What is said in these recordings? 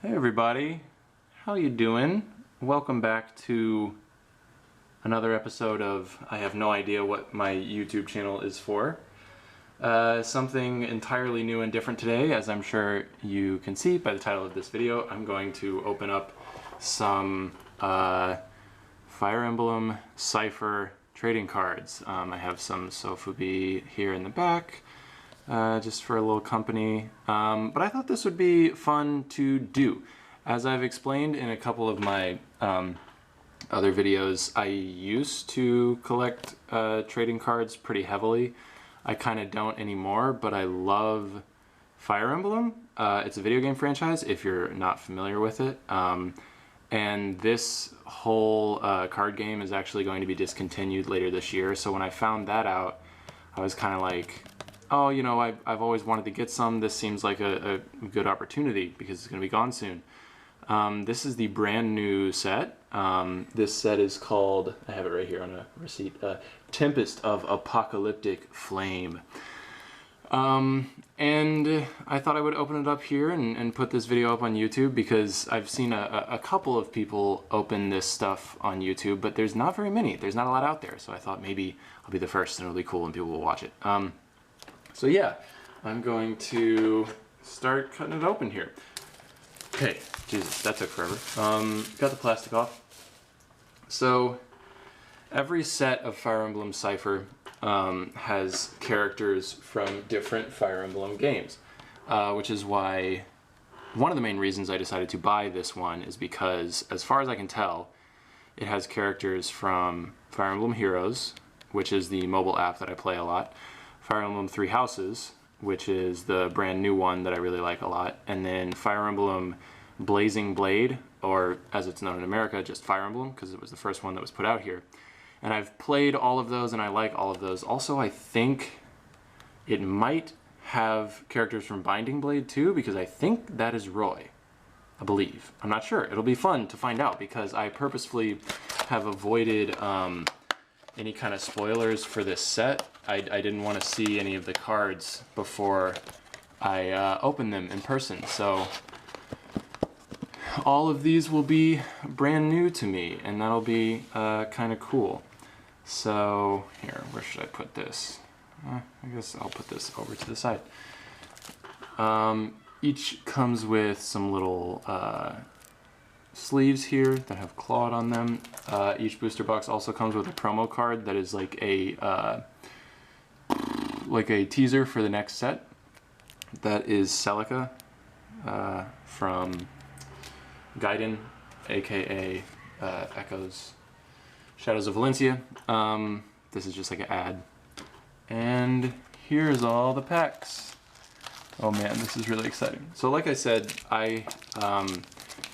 Hey everybody, how you doing? Welcome back to another episode of I have no idea what my YouTube channel is for. Something entirely new and different today, as I'm sure you can see by the title of this video. I'm going to open up some Fire Emblem Cipher trading cards. I have some Sofubi here in the back. Just for a little company. But I thought this would be fun to do. As I've explained in a couple of my other videos, I used to collect trading cards pretty heavily. I kind of don't anymore, but I love Fire Emblem. It's a video game franchise, if you're not familiar with it. And this whole card game is actually going to be discontinued later this year. So when I found that out, I was kind of like, oh, you know, I've always wanted to get some. This seems like a good opportunity because it's going to be gone soon. This is the brand new set. This set is called, I have it right here on a receipt, Tempest of Apocalyptic Flame. And I thought I would open it up here and put this video up on YouTube because I've seen a couple of people open this stuff on YouTube, but there's not very many. There's not a lot out there. So I thought maybe I'll be the first and it'll be cool and people will watch it. So yeah, I'm going to start cutting it open here. Okay, Jesus, that took forever. Got the plastic off. So every set of Fire Emblem Cipher has characters from different Fire Emblem games, which is why one of the main reasons I decided to buy this one is because, as far as I can tell, it has characters from Fire Emblem Heroes, which is the mobile app that I play a lot, Fire Emblem Three Houses, which is the brand new one that I really like a lot, and then Fire Emblem Blazing Blade, or as it's known in America, just Fire Emblem, because it was the first one that was put out here. And I've played all of those and I like all of those. Also, I think it might have characters from Binding Blade too, because I think that is Roy, I believe. I'm not sure. It'll be fun to find out because I purposefully have avoided any kind of spoilers for this set. I didn't want to see any of the cards before I open them in person. So all of these will be brand new to me, and that'll be kind of cool. So here, where should I put this? I guess I'll put this over to the side. Each comes with some little sleeves here that have clawed on them. Each booster box also comes with a promo card that is like a teaser for the next set. That is Celica from Gaiden, aka Echoes, Shadows of Valencia. This is just like an ad. And here's all the packs. Oh man, this is really exciting. So like I said, I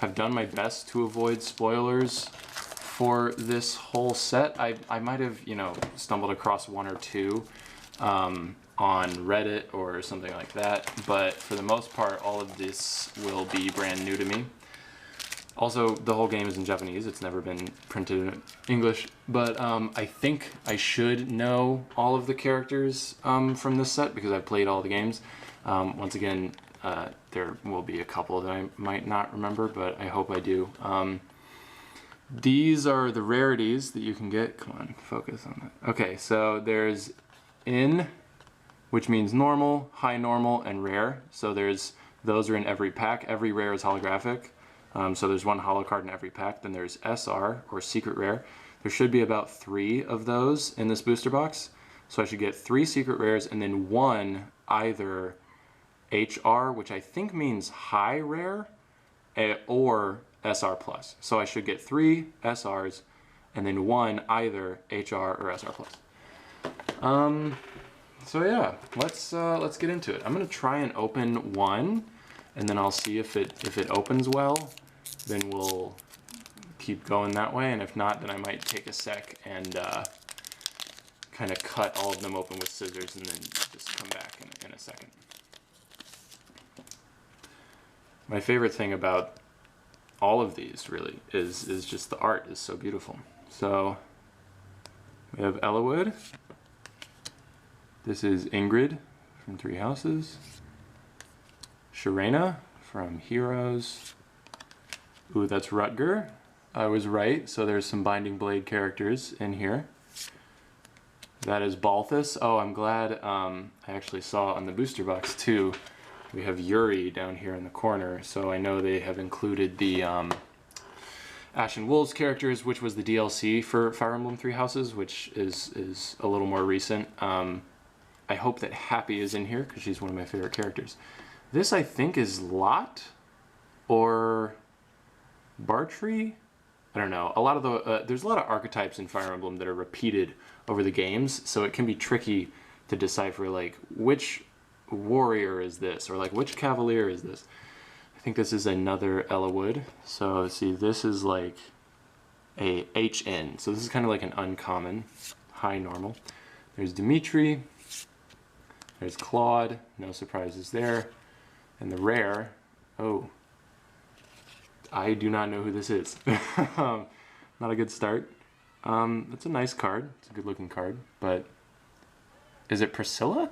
have done my best to avoid spoilers for this whole set. I might have, you know, stumbled across one or two on Reddit or something like that, but for the most part, all of this will be brand new to me. Also, the whole game is in Japanese. It's never been printed in English, but I think I should know all of the characters from this set because I've played all the games. Once again, there will be a couple that I might not remember, but I hope I do. These are the rarities that you can get. Come on, focus on that. Okay, so there's in, which means normal, high normal, and rare. So those are in every pack. Every rare is holographic. So there's one holo card in every pack. Then there's SR, or secret rare. There should be about 3 of those in this booster box. So I should get 3 secret rares and then 1 either HR, which I think means high rare, or SR plus. So I should get 3 SRs and then 1 either HR or SR plus. So yeah, let's get into it. I'm gonna try and open one, and then I'll see if it opens well. Then we'll keep going that way, and if not, then I might take a sec and kind of cut all of them open with scissors, and then just come back in a second. My favorite thing about all of these really is just the art is so beautiful. So we have Ellawood. This is Ingrid from Three Houses. Sharena from Heroes. Ooh, that's Rutger. I was right, so there's some Binding Blade characters in here. That is Balthus. Oh, I'm glad I actually saw on the booster box too. We have Yuri down here in the corner, so I know they have included the Ashen Wolves characters, which was the DLC for Fire Emblem Three Houses, which is a little more recent. I hope that Happy is in here, because she's one of my favorite characters. This, I think, is Lot or Bartrey? I don't know. A lot of the there's a lot of archetypes in Fire Emblem that are repeated over the games, so it can be tricky to decipher, like, which warrior is this, or like which cavalier is this. I think this is another Ellawood. So see, this is like a HN, so this is kind of like an uncommon high normal. There's Dimitri, there's Claude, no surprises there, and the rare, oh, I do not know who this is. Not a good start. It's a nice card. It's a good looking card, but is it Priscilla?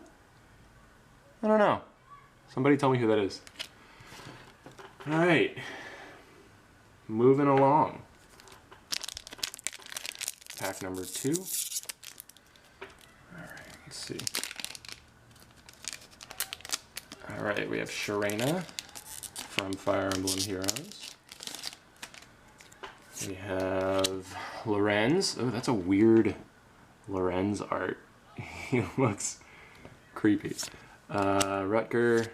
I don't know. Somebody tell me who that is. All right, moving along. Pack number 2. All right, let's see. All right, we have Sharena from Fire Emblem Heroes. We have Lorenz. Oh, that's a weird Lorenz art. He looks creepy. Rutger.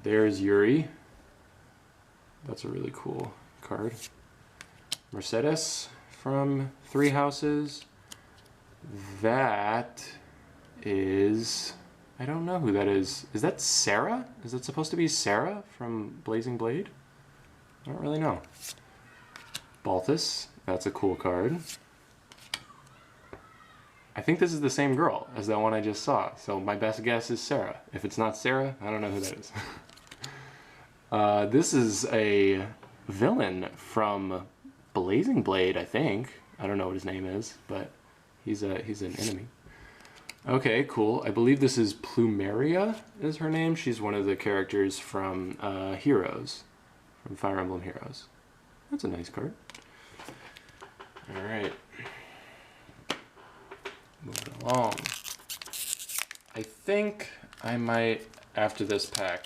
There's Yuri. That's a really cool card. Mercedes from Three Houses. That is... I don't know who that is. Is that Sarah? Is it supposed to be Sarah from Blazing Blade? I don't really know. Balthus. That's a cool card. I think this is the same girl as that one I just saw, so my best guess is Sarah. If it's not Sarah, I don't know who that is. This is a villain from Blazing Blade, I think. I don't know what his name is, but he's an enemy. Okay, cool. I believe this is Plumeria is her name. She's one of the characters from Heroes, from Fire Emblem Heroes. That's a nice card. All right. Moving along. I think I might, after this pack,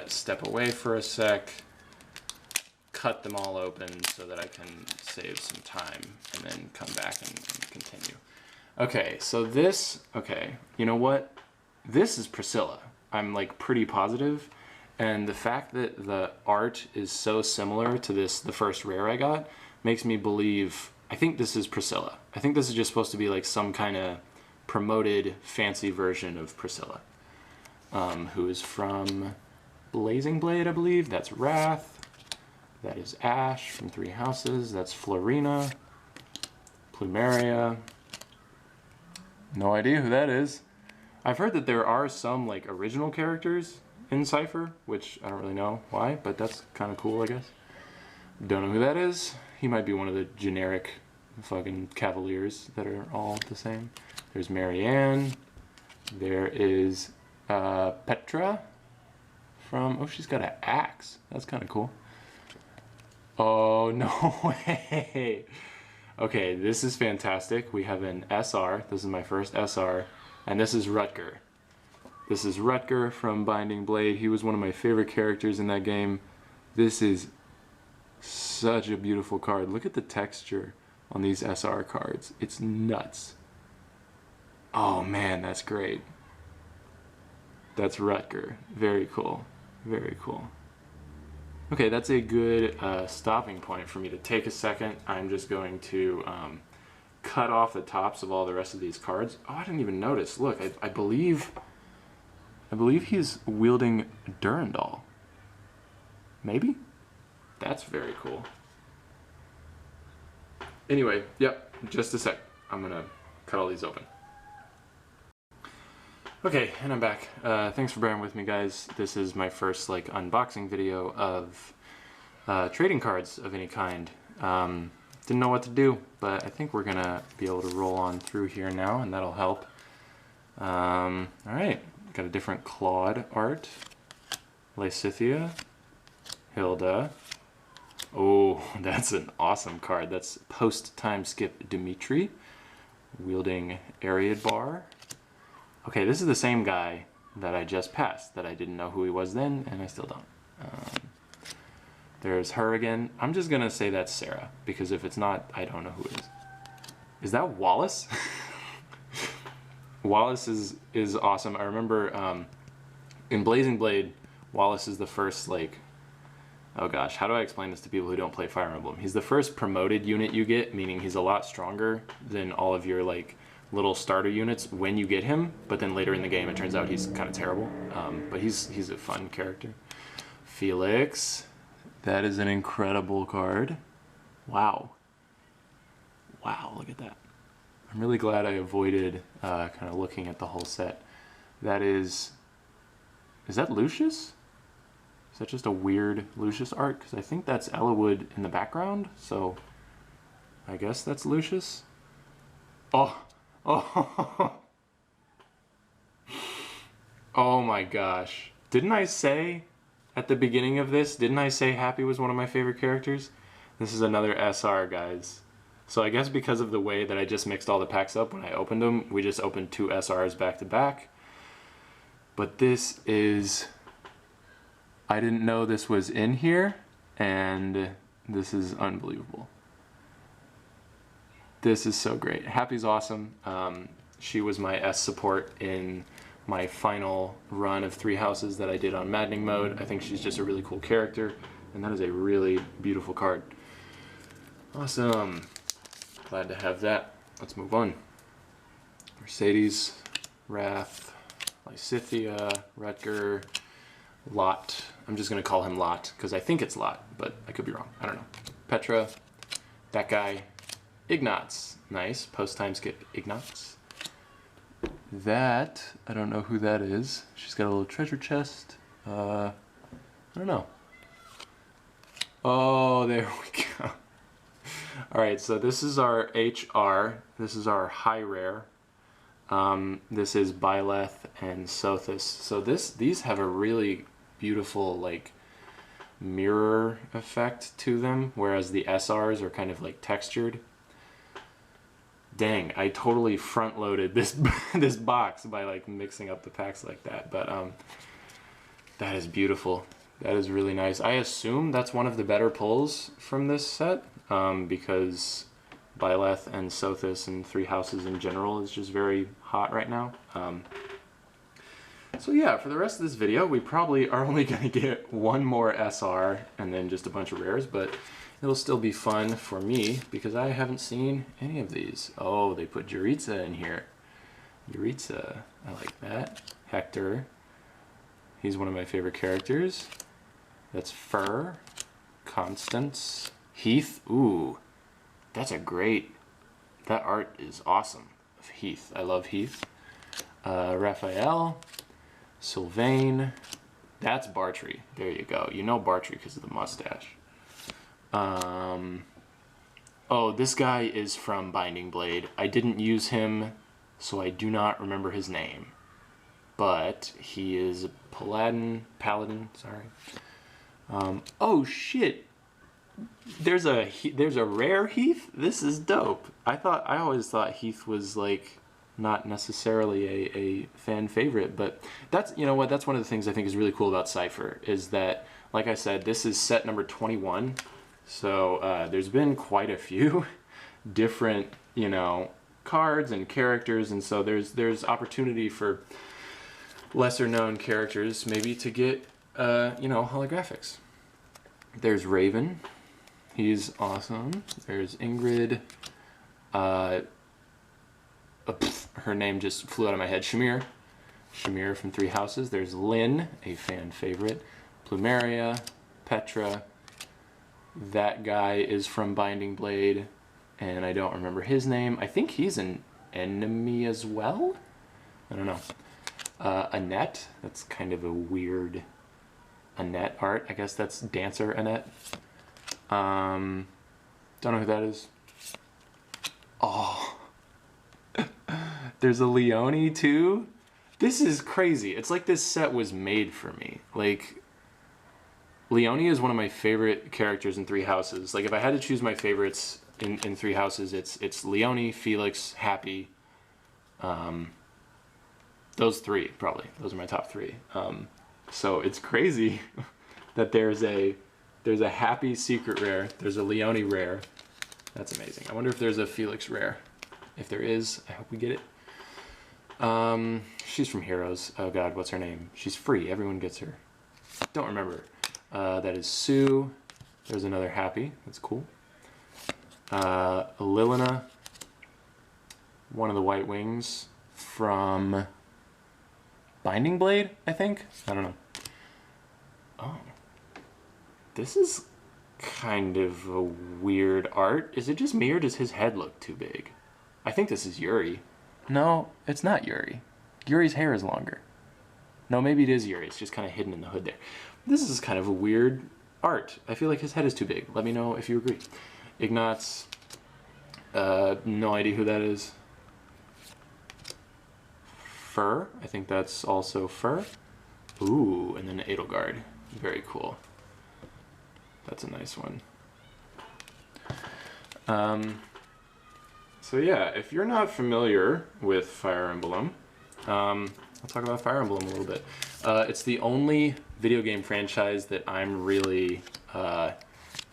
step away for a sec, cut them all open so that I can save some time, and then come back and continue. Okay, so this, okay, you know what? This is Priscilla. I'm like pretty positive, and the fact that the art is so similar to the first rare I got makes me believe, I think this is Priscilla. I think this is just supposed to be like some kind of promoted fancy version of Priscilla, who is from Blazing Blade, I believe. That's Wrath. That is Ash from Three Houses. That's Florina. Plumeria. No idea who that is. I've heard that there are some like original characters in Cipher, which I don't really know why, but that's kind of cool, I guess. Don't know who that is. He might be one of the generic fucking cavaliers that are all the same. There's Marianne. There is Petra from, oh, she's got an axe. That's kind of cool. Oh, no way. Okay, this is fantastic. We have an SR. This is my first SR. And this is Rutger. This is Rutger from Binding Blade. He was one of my favorite characters in that game. This is such a beautiful card. Look at the texture on these SR cards. It's nuts. Oh man, that's great. That's Rutger. Very cool. Very cool. Okay, that's a good stopping point for me to take a second. I'm just going to cut off the tops of all the rest of these cards. Oh, I didn't even notice. Look, I believe he's wielding Durandal. Maybe? That's very cool. Anyway, yep, just a sec. I'm gonna cut all these open. Okay, and I'm back. Thanks for bearing with me, guys. This is my first like unboxing video of trading cards of any kind. Didn't know what to do, but I think we're gonna be able to roll on through here now, and that'll help. All right, got a different Claude art. Lysithea, Hilda, Oh, that's an awesome card. That's post-time skip Dimitri, wielding Ariad Bar. Okay, this is the same guy that I just passed, that I didn't know who he was then, and I still don't. There's her again. I'm just gonna say that's Sarah, because if it's not, I don't know who it is. Is that Wallace? Wallace is awesome. I remember in Blazing Blade, Wallace is the first, like, oh gosh, how do I explain this to people who don't play Fire Emblem? He's the first promoted unit you get, meaning he's a lot stronger than all of your, like, little starter units when you get him, but then later in the game it turns out he's kind of terrible. But he's a fun character. Felix. That is an incredible card. Wow. Wow, look at that. I'm really glad I avoided kind of looking at the whole set. That is that Lucius? Is that just a weird Lucius art? Because I think that's Ellawood in the background, so I guess that's Lucius. Oh, oh, oh my gosh. Didn't I say at the beginning of this, didn't I say Happy was one of my favorite characters? This is another SR, guys. So I guess because of the way that I just mixed all the packs up when I opened them, we just opened 2 SRs back to back. But this is, I didn't know this was in here, and this is unbelievable. This is so great. Happy's awesome. She was my S support in my final run of 3 houses that I did on Maddening mode. I think she's just a really cool character, and that is a really beautiful card. Awesome. Glad to have that. Let's move on. Mercedes, Wrath, Lysithea, Rutger, Lot. I'm just going to call him Lot because I think it's Lot, but I could be wrong. I don't know. Petra, that guy, Ignatz. Nice. Post-time skip Ignatz. That, I don't know who that is. She's got a little treasure chest. I don't know. Oh, there we go. Alright, so this is our HR. This is our high rare. This is Byleth and Sothis. So these have a really beautiful, like, mirror effect to them, whereas the SRs are kind of like textured. Dang, I totally front-loaded this this box by, like, mixing up the packs like that. But that is beautiful. That is really nice. I assume that's one of the better pulls from this set, because Byleth and Sothis and 3 houses in general is just very hot right now. So yeah, for the rest of this video, we probably are only going to get 1 more SR and then just a bunch of rares, but it'll still be fun for me because I haven't seen any of these. Oh, they put Juritza in here. Juritza, I like that. Hector, he's one of my favorite characters. That's Fur, Constance, Heath. Ooh, that's a great, that art is awesome. Heath, I love Heath. Raphael, Sylvain, that's Bartrey. There you go. You know Bartrey because of the mustache. Oh, this guy is from Binding Blade. I didn't use him, so I do not remember his name. But he is Paladin, sorry. Oh shit! There's a rare Heath? This is dope. I always thought Heath was, like, not necessarily a fan favorite, but that's, you know what, that's one of the things I think is really cool about Cipher, is that, like I said, this is set number 21. So there's been quite a few different, you know, cards and characters, and so there's opportunity for lesser known characters maybe to get, you know, holographics. There's Raven. He's awesome. There's Ingrid. Her name just flew out of my head. Shamir from 3 houses. There's Lynn, a fan favorite. Plumeria, Petra. That guy is from Binding Blade, and I don't remember his name. I think he's an enemy as well? I don't know. Annette, that's kind of a weird Annette art. I guess that's Dancer Annette. Don't know who that is. Oh. There's a Leone too? This is crazy. It's like this set was made for me. Like, Leonie is one of my favorite characters in Three Houses. Like, if I had to choose my favorites in Three Houses, it's Leonie, Felix, Happy. Those three, probably. Those are my top three. So it's crazy that there's a Happy secret rare. There's a Leonie rare. That's amazing. I wonder if there's a Felix rare. If there is, I hope we get it. She's from Heroes. Oh god, what's her name? She's free. Everyone gets her. Don't remember. That is Sue. There's another Happy. That's cool. Lilina. One of the White Wings from Binding Blade, I think? I don't know. Oh. This is kind of a weird art. Is it just me or does his head look too big? I think this is Yuri. No, it's not Yuri. Yuri's hair is longer. No, maybe it is Yuri. It's just kind of hidden in the hood there. This is kind of a weird art. I feel like his head is too big. Let me know if you agree. Ignatz. No idea who that is. Fur. I think that's also Fur. Ooh, and then Edelgard. Very cool. That's a nice one. So yeah, if you're not familiar with Fire Emblem, I'll talk about Fire Emblem a little bit. It's the only video game franchise that I'm really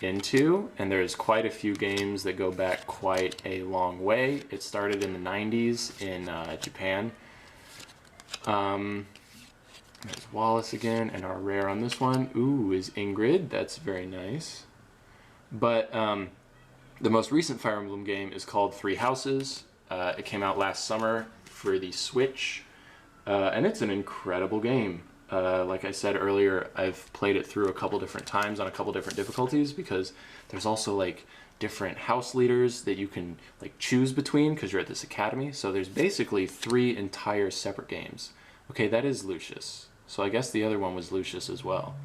into, and there's quite a few games that go back quite a long way. It started in the 90s in Japan. There's Wallace again, and our rare on this one, ooh, is Ingrid. That's very nice. But the most recent Fire Emblem game is called Three Houses. It came out last summer for the Switch, and it's an incredible game. Like I said earlier, I've played it through a couple different times on a couple different difficulties because there's also like different house leaders that you can like choose between because you're at this academy. So there's basically 3 entire separate games. Okay, that is Lucius. So I guess the other one was Lucius as well.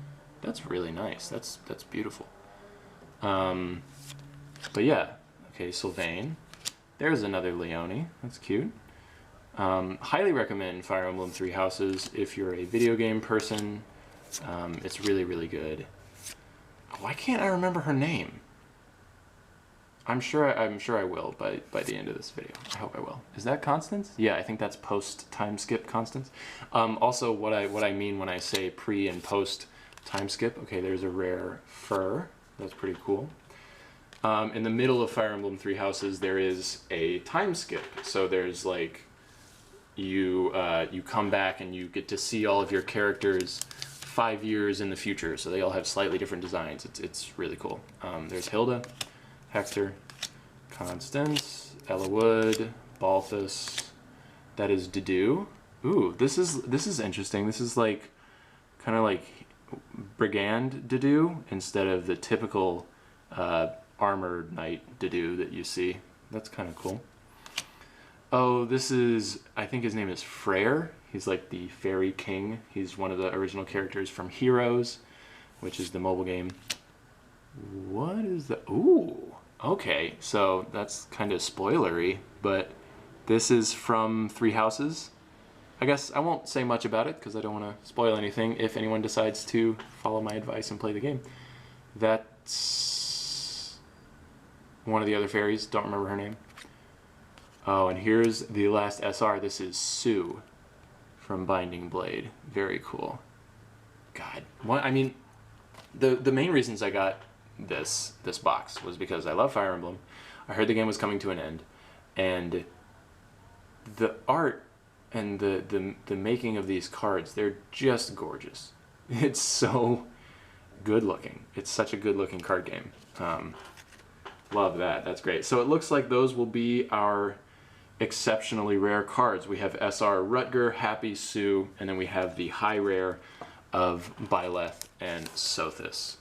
That's really nice. That's beautiful. But yeah, okay, Sylvain. There's another Leonie. That's cute. Highly recommend Fire Emblem Three Houses if you're a video game person. It's really, really good. Why can't I remember her name? I'm sure I will by the end of this video. I hope I will. Is that Constance? Yeah, I think that's post time skip Constance. Also, what I mean when I say pre and post time skip. Okay, there's a rare Fur. That's pretty cool. In the middle of Fire Emblem Three Houses, there is a time skip. So there's like you come back and you get to see all of your characters 5 years in the future. So they all have slightly different designs. It's really cool. There's Hilda. Hector, Constance, Ella Wood, Balthus. That is Dedue. Ooh, this is interesting. This is like kind of like Brigand Dedue instead of the typical armored knight Dedue that you see. That's kind of cool. Oh, this is, I think his name is Freyr. He's like the fairy king. He's one of the original characters from Heroes, which is the mobile game. What is the... Ooh, okay, so that's kind of spoilery, but this is from Three Houses. I guess I won't say much about it because I don't want to spoil anything if anyone decides to follow my advice and play the game. That's one of the other fairies, don't remember her name. Oh, and here's the last SR. This is Sue from Binding Blade. Very cool. God, I mean, the main reasons I got this box was because I love Fire Emblem. I heard the game was coming to an end, and the art and the making of these cards, they're just gorgeous. It's so good looking. It's such a good looking card game. Love that. That's great. So it looks like those will be our exceptionally rare cards. We have SR Rutger, Happy, Sue, and then we have the high rare of Byleth and Sothis.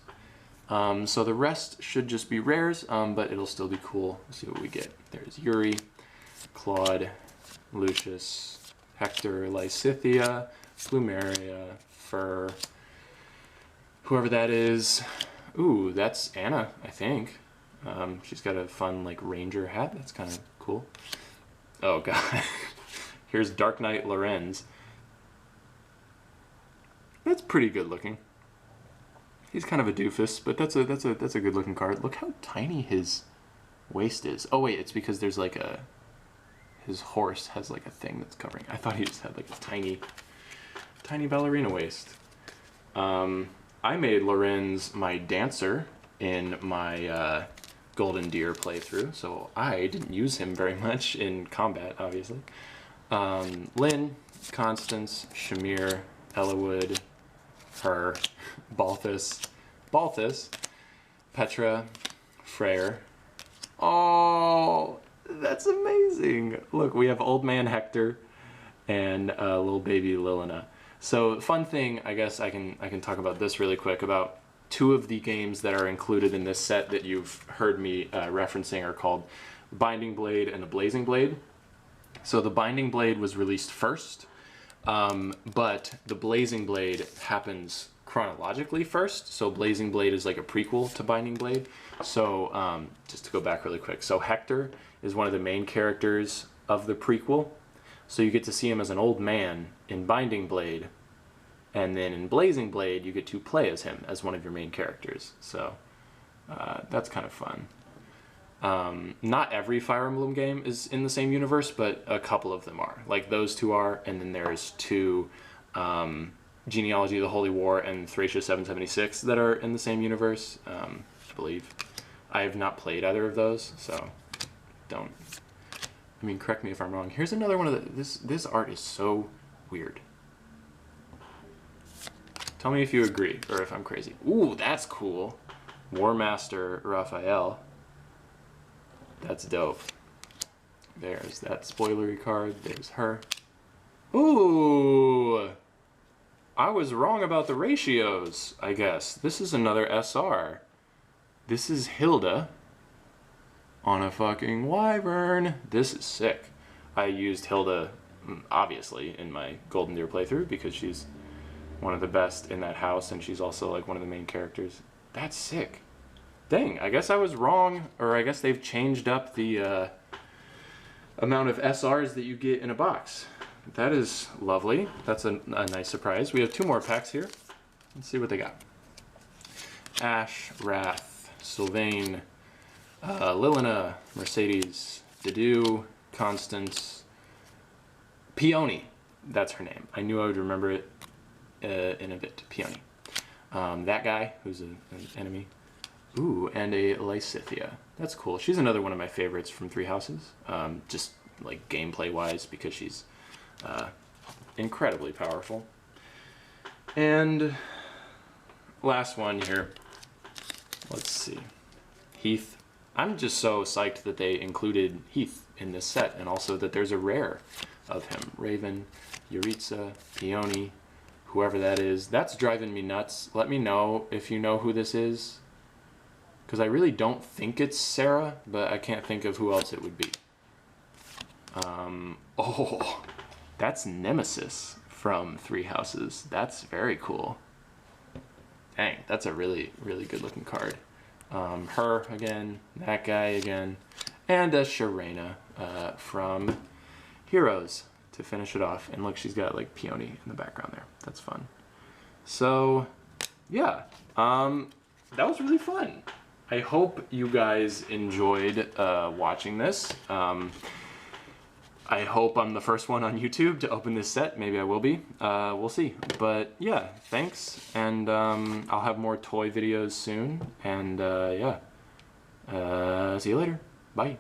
So the rest should just be rares, but it'll still be cool. Let's see what we get. There's Yuri, Claude, Lucius, Hector, Lysithea, Plumeria, Fur, whoever that is. Ooh, that's Anna, I think. She's got a fun like ranger hat. That's kind of cool. Oh god. Here's Dark Knight Lorenz. That's pretty good looking. He's kind of a doofus, but that's a good looking card. Look how tiny his waist is. Oh wait, it's because there's like his horse has like a thing that's covering. I thought he just had like a tiny ballerina waist. I made Lorenz my dancer in my Golden Deer playthrough, so I didn't use him very much in combat, obviously. Lynn, Constance, Shamir, Ellawood, her, Balthus, Petra, Freyr. Oh, that's amazing. Look, we have old man Hector and little baby Lilina. So fun thing, I guess I can talk about this really quick, about two of the games that are included in this set that you've heard me referencing are called Binding Blade and a Blazing Blade. So the Binding Blade was released first, but the Blazing Blade happens chronologically first. So Blazing Blade is like a prequel to Binding Blade. So just to go back really quick. So Hector is one of the main characters of the prequel. So you get to see him as an old man in Binding Blade. And then in Blazing Blade, you get to play as him as one of your main characters. So that's kind of fun. Not every Fire Emblem game is in the same universe, but a couple of them are. Like those two are, and then there's two Genealogy of the Holy War and Thracia 776 that are in the same universe, I believe. I have not played either of those, so don't. I mean, correct me if I'm wrong. Here's another one of the... This art is so weird. Tell me if you agree, or if I'm crazy. Ooh, that's cool. War Master Raphael. That's dope. There's that spoilery card. There's her. Ooh! I was wrong about the ratios, I guess. This is another SR. This is Hilda on a fucking wyvern. This is sick. I used Hilda, obviously, in my Golden Deer playthrough because she's one of the best in that house, and she's also like one of the main characters. That's sick. Dang, I guess I was wrong, or I guess they've changed up the amount of SRs that you get in a box. That is lovely. That's a nice surprise. We have two more packs here. Let's see what they got. Ash, Wrath, Sylvain, Lilina, Mercedes, Dedue, Constance, Peony. That's her name. I knew I would remember it in a bit. Peony. That guy, who's an enemy. Ooh, and a Lysithia. That's cool. She's another one of my favorites from Three Houses. Just like gameplay-wise, because she's incredibly powerful. And last one here. Let's see. Heath. I'm just so psyched that they included Heath in this set, and also that there's a rare of him. Raven, Yuritsa, Peony, whoever that is. That's driving me nuts. Let me know if you know who this is, because I really don't think it's Sarah, but I can't think of who else it would be. Oh, that's Nemesis from Three Houses. That's very cool. Dang, that's a really, really good looking card. Her again, that guy again, and a Sharena from Heroes to finish it off. And look, she's got like Peony in the background there. That's fun. So, yeah, that was really fun. I hope you guys enjoyed watching this. I hope I'm the first one on YouTube to open this set. Maybe I will be. We'll see. But yeah, thanks. And I'll have more toy videos soon. And yeah, see you later. Bye.